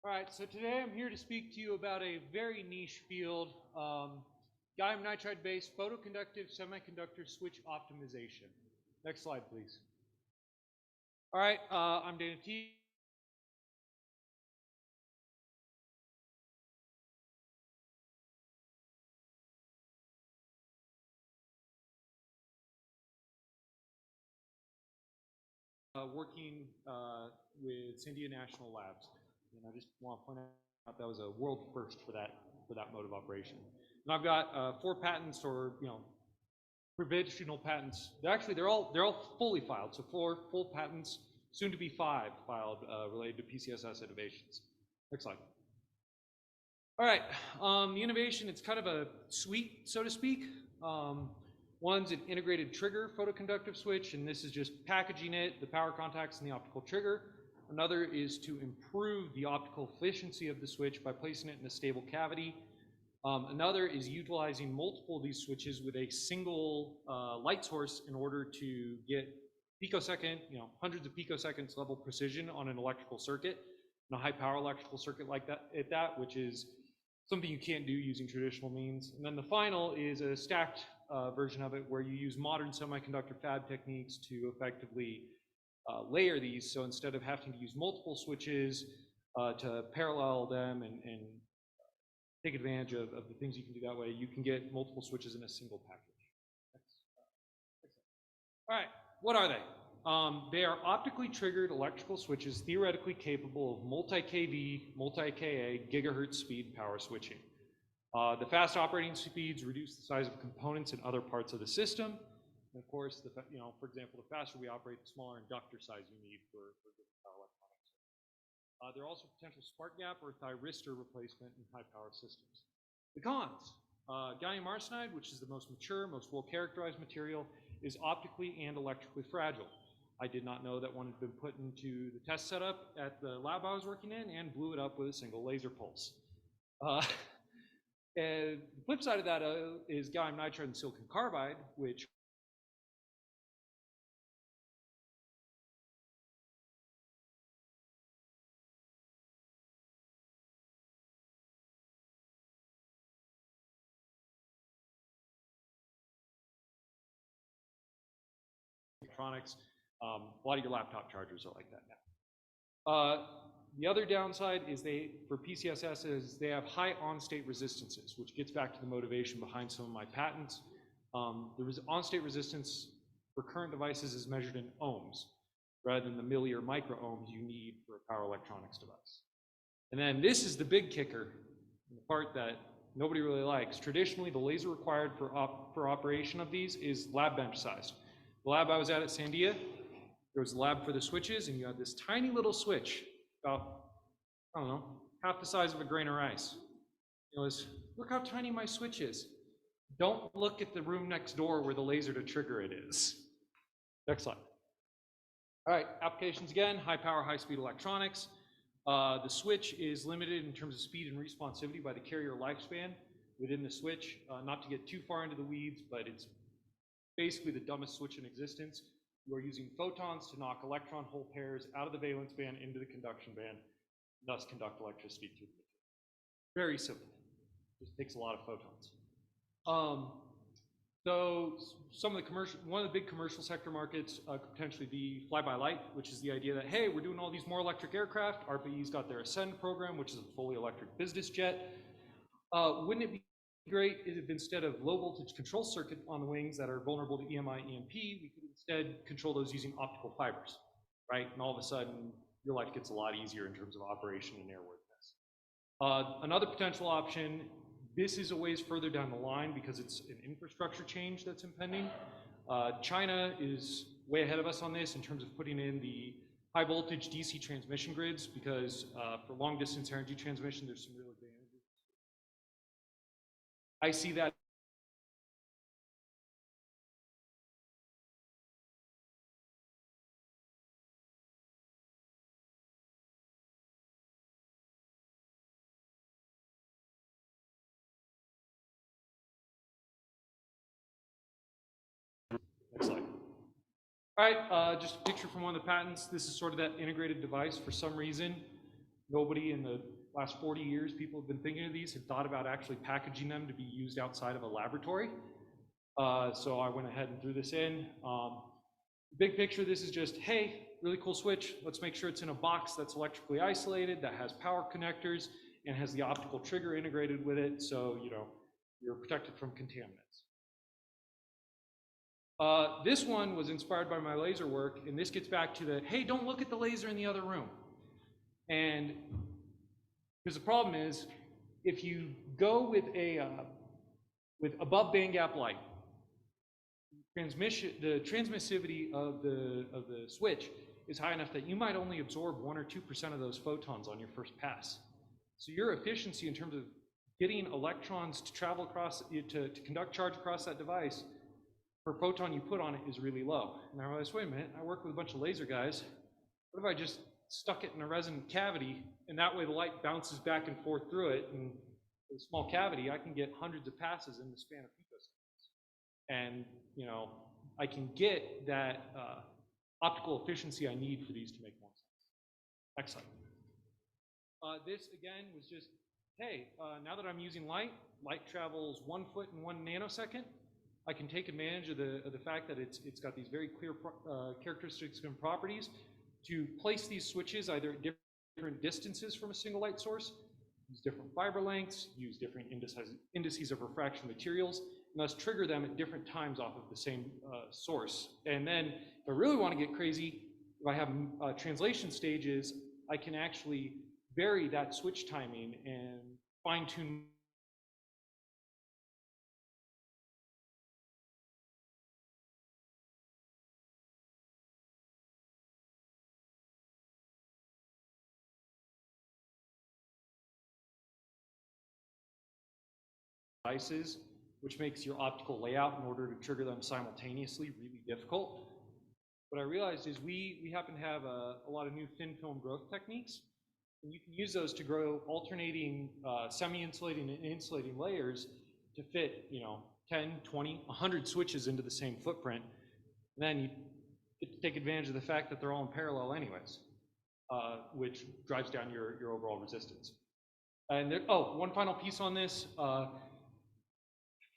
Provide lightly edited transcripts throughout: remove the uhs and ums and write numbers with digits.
All right, so today I'm here to speak to you about a very niche field, gallium nitride-based photoconductive semiconductor switch optimization. Next slide, please. All right, I'm Teague. Working with Sandia National Labs, and I just want to point out that was a world first for that mode of operation. And I've got 4 patents, or provisional patents. They're all fully filed. So 4 full patents, soon to be 5 filed related to PCSS innovations. Next slide. All right, the innovation, it's kind of a suite, so to speak. One's an integrated trigger photoconductive switch, and this is just packaging it, the power contacts, and the optical trigger. Another is to improve the optical efficiency of the switch by placing it in a stable cavity. Another is utilizing multiple of these switches with a single light source in order to get picosecond, hundreds of picoseconds level precision on an electrical circuit, and a high power electrical circuit like that, which is something you can't do using traditional means. And then the final is a stacked version of it where you use modern semiconductor fab techniques to effectively layer these. So instead of having to use multiple switches to parallel them and take advantage of the things you can do that way, you can get multiple switches in a single package. All right, what are they? They are optically triggered electrical switches theoretically capable of multi-kV, multi-Ka, gigahertz speed power switching. The fast operating speeds reduce the size of components in other parts of the system. And of course, for example, the faster we operate, the smaller inductor size you need for different power electronics. There are also potential spark gap or thyristor replacement in high power systems. The cons. Gallium arsenide, which is the most mature, most well-characterized material, is optically and electrically fragile. I did not know that one had been put into the test setup at the lab I was working in and blew it up with a single laser pulse. And the flip side of that is gallium nitride and silicon carbide, which electronics, a lot of your laptop chargers are like that now. The other downside is for PCSS is they have high on-state resistances, which gets back to the motivation behind some of my patents. The on-state resistance for current devices is measured in ohms, rather than the milli or micro ohms you need for a power electronics device. And then this is the big kicker, the part that nobody really likes. Traditionally, the laser required for operation of these is lab bench sized. The lab I was at Sandia, there was a lab for the switches, and you had this tiny little switch, about, I don't know, half the size of a grain of rice. It was, look how tiny my switch is. Don't look at the room next door where the laser to trigger it is. Next slide. All right, applications again, high power, high speed electronics. The switch is limited in terms of speed and responsivity by the carrier lifespan within the switch. Not to get too far into the weeds, but it's basically the dumbest switch in existence. You are using photons to knock electron hole pairs out of the valence band into the conduction band, thus conduct electricity through the material. Very simple. Just takes a lot of photons. So one of the big commercial sector markets could potentially be fly-by-light, which is the idea that, hey, we're doing all these more electric aircraft. RPE's got their Ascend program, which is a fully electric business jet. Wouldn't it be great if instead of low voltage control circuit on the wings that are vulnerable to EMI, EMP, we could instead control those using optical fibers, right? And all of a sudden, your life gets a lot easier in terms of operation and airworthiness. Another potential option, this is a ways further down the line because it's an infrastructure change that's impending. China is way ahead of us on this in terms of putting in the high voltage DC transmission grids because for long distance energy transmission, there's some real advantages. I see that next slide. All right, just a picture from one of the patents. This is sort of that integrated device. For some reason, Nobody in the last 40 years, people have been thinking of these, had thought about actually packaging them to be used outside of a laboratory. So I went ahead and threw this in. Big picture, this is just, hey, really cool switch. Let's make sure it's in a box that's electrically isolated, that has power connectors, and has the optical trigger integrated with it, so you're protected from contaminants. This one was inspired by my laser work, and this gets back to the, hey, don't look at the laser in the other room. And because the problem is, if you go with above bandgap light, the transmissivity of the switch is high enough that you might only absorb 1 or 2% of those photons on your first pass. So your efficiency in terms of getting electrons to travel across, to conduct charge across that device per photon you put on it is really low. And I realized, wait a minute, I work with a bunch of laser guys. What if I just stuck it in a resonant cavity, and that way the light bounces back and forth through it, and with a small cavity, I can get hundreds of passes in the span of picoseconds. And I can get that optical efficiency I need for these to make more sense. Next slide. This again was just, hey, now that I'm using light travels 1 foot in 1 nanosecond. I can take advantage of the fact that it's got these very clear characteristics and properties to place these switches either at different distances from a single light source, use different fiber lengths, use different indices of refraction materials, and thus trigger them at different times off of the same source. And then if I really want to get crazy, if I have translation stages, I can actually vary that switch timing and fine-tune devices, which makes your optical layout in order to trigger them simultaneously really difficult. What I realized is we happen to have a lot of new thin film growth techniques, and you can use those to grow alternating semi-insulating and insulating layers to fit 10, 20, 100 switches into the same footprint. And then you get to take advantage of the fact that they're all in parallel anyways, which drives down your overall resistance. And one final piece on this.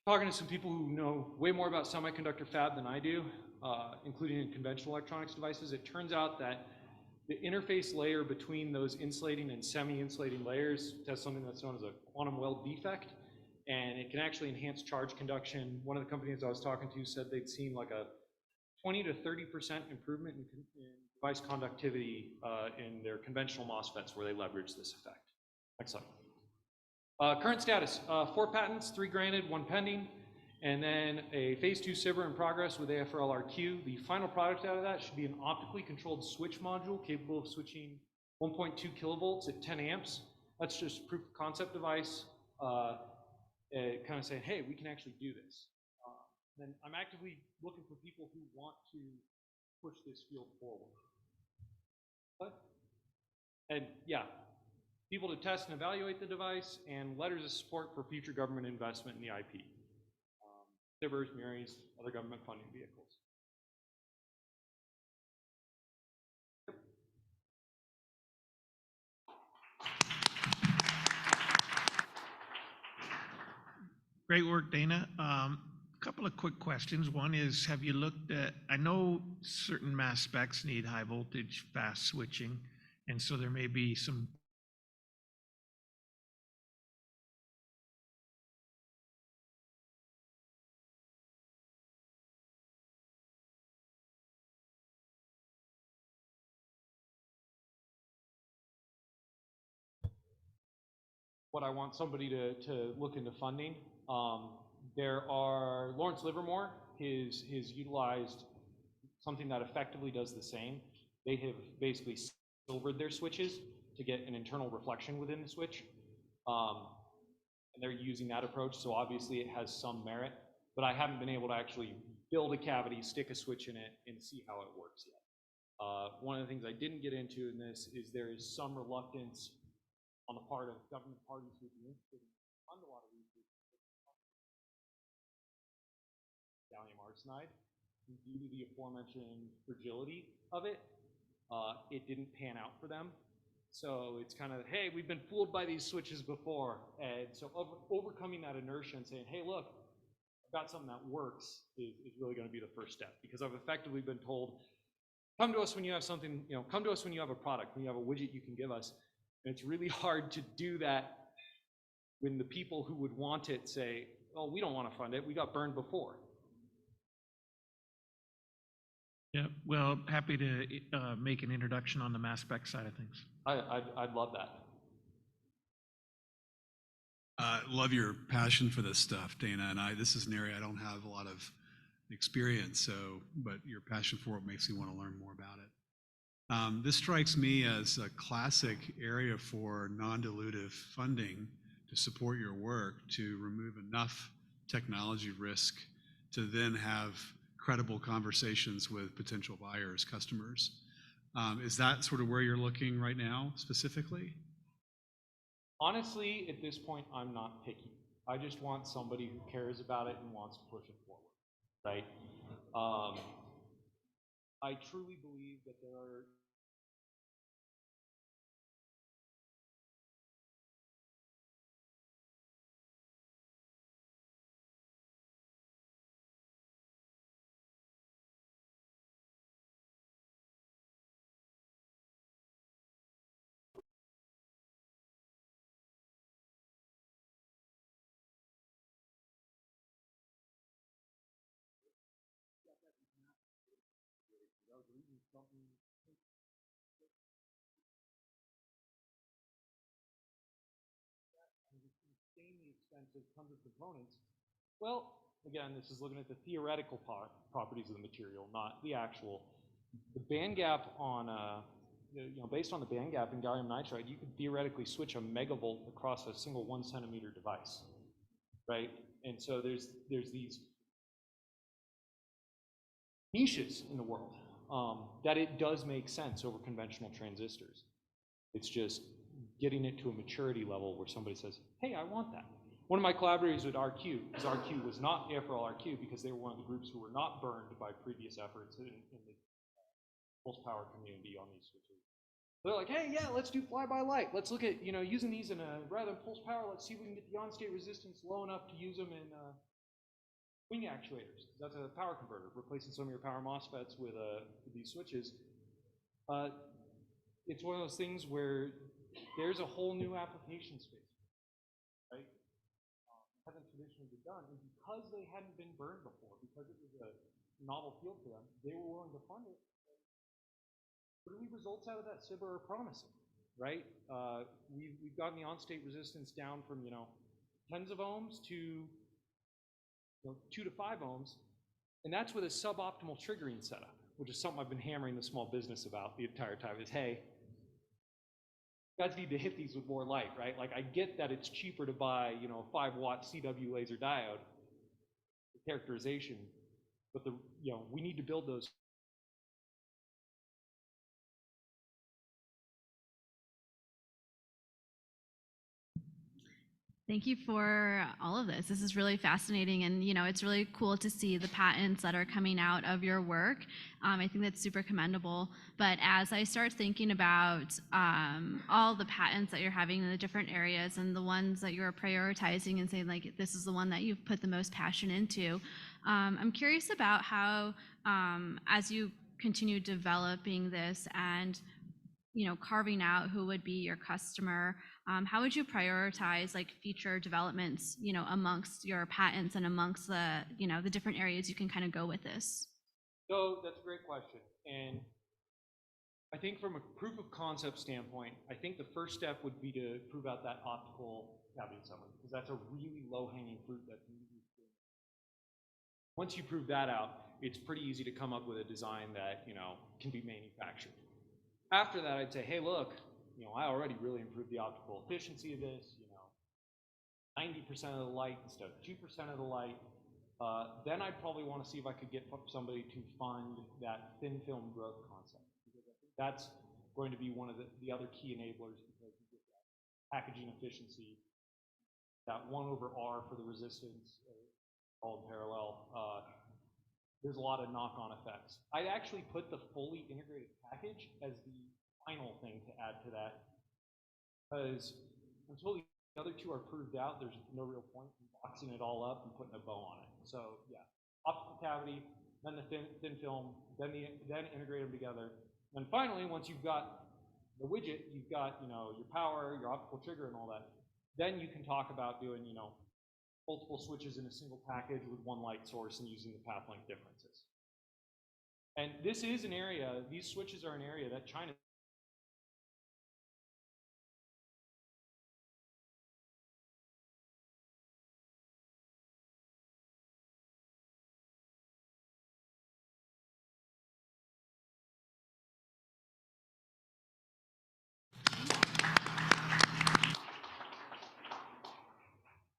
Talking to some people who know way more about semiconductor fab than I do, including in conventional electronics devices, it turns out that the interface layer between those insulating and semi-insulating layers has something that's known as a quantum weld defect, and it can actually enhance charge conduction. One of the companies I was talking to said they'd seen like a 20 to 30% improvement in device conductivity in their conventional MOSFETs where they leverage this effect. Next slide. Current status, 4 patents, 3 granted, 1 pending, and then a phase 2 SIBR in progress with AFRL RQ. The final product out of that should be an optically controlled switch module capable of switching 1.2 kilovolts at 10 amps. That's just proof of concept device, kind of saying, hey, we can actually do this. Then I'm actively looking for people who want to push this field forward. And yeah, people to test and evaluate the device, and letters of support for future government investment in the IP. SIBRs, MIRIs, other government funding vehicles. Great work, Dana. Couple of quick questions. One is, have you looked at, I know certain mass specs need high voltage fast switching, and so there may be some what I want somebody to look into funding. There are, Lawrence Livermore has utilized something that effectively does the same. They have basically silvered their switches to get an internal reflection within the switch. And they're using that approach, so obviously it has some merit, but I haven't been able to actually build a cavity, stick a switch in it, and see how it works yet. One of the things I didn't get into in this is there is some reluctance on the part of government parties who would be interested in fund a lot of research gallium arsenide. Due to the aforementioned fragility of it, it didn't pan out for them. So it's kind of, hey, we've been fooled by these switches before. And so overcoming that inertia and saying, hey, look, I've got something that works is really going to be the first step, because I've effectively been told, come to us when you have something, come to us when you have a product, when you have a widget you can give us. And it's really hard to do that when the people who would want it say, oh, we don't want to fund it, we got burned before. Yeah, well, happy to make an introduction on the mass spec side of things. I'd love that. Love your passion for this stuff, Dana. And this is an area I don't have a lot of experience, but your passion for it makes me want to learn more about it. This strikes me as a classic area for non-dilutive funding to support your work, to remove enough technology risk to then have credible conversations with potential buyers, customers. Is that sort of where you're looking right now specifically? Honestly, at this point, I'm not picky. I just want somebody who cares about it and wants to push it forward, right? I truly believe that there are insanely expensive tons of components. Well, again, this is looking at the theoretical properties of the material, not the actual. The band gap on, based on the band gap in gallium nitride, you could theoretically switch a megavolt across a single 1 centimeter device, right? And so there's these niches in the world that it does make sense over conventional transistors. It's just getting it to a maturity level where somebody says, hey, I want that. One of my collaborators with RQ, because RQ was not AFRL RQ, because they were one of the groups who were not burned by previous efforts in the pulse power community on these switches. They're like, hey, yeah, let's do fly-by-light. Let's look at, using these in rather than pulse power, let's see if we can get the on-state resistance low enough to use them in wing actuators. That's a power converter, replacing some of your power MOSFETs with these switches. It's one of those things where there's a whole new application space, right? Hasn't traditionally been done, and because they hadn't been burned before, because it was a novel field for them, they were willing to fund it. Early results out of that SIBA are promising, right? We've gotten the on-state resistance down from tens of ohms to 2 to 5 ohms, and that's with a suboptimal triggering setup, which is something I've been hammering the small business about the entire time. Is hey, you guys need to hit these with more light, right? Like I get that it's cheaper to buy a 5-watt CW laser diode for characterization, but we need to build those. Thank you for all of this. This is really fascinating, and it's really cool to see the patents that are coming out of your work. I think that's super commendable. But as I start thinking about all the patents that you're having in the different areas and the ones that you're prioritizing and saying like this is the one that you've put the most passion into, I'm curious about how as you continue developing this and carving out who would be your customer, how would you prioritize like feature developments, amongst your patents and amongst the, the different areas you can kind of go with this? So that's a great question. And I think from a proof of concept standpoint, I think the first step would be to prove out that optical cavity summary, because that's a really low-hanging fruit that can be used. Once you prove that out, it's pretty easy to come up with a design that, can be manufactured. After that, I'd say, hey, look, I already really improved the optical efficiency of this, 90% of the light instead of 2% of the light. Then I'd probably want to see if I could get somebody to fund that thin film growth concept, because I think that's going to be one of the other key enablers, because you get that packaging efficiency, that 1/R for the resistance, all in parallel. There's a lot of knock-on effects. I'd actually put the fully integrated package as the final thing to add to that because until the other two are proved out, there's no real point in boxing it all up and putting a bow on it. So yeah, optical cavity, then the thin film, then integrate them together. And finally, once you've got the widget, you've got, you know, your power, your optical trigger and all that, then you can talk about doing, you know, multiple switches in a single package with one light source and using the path length differences. And this is an area, these switches are an area that China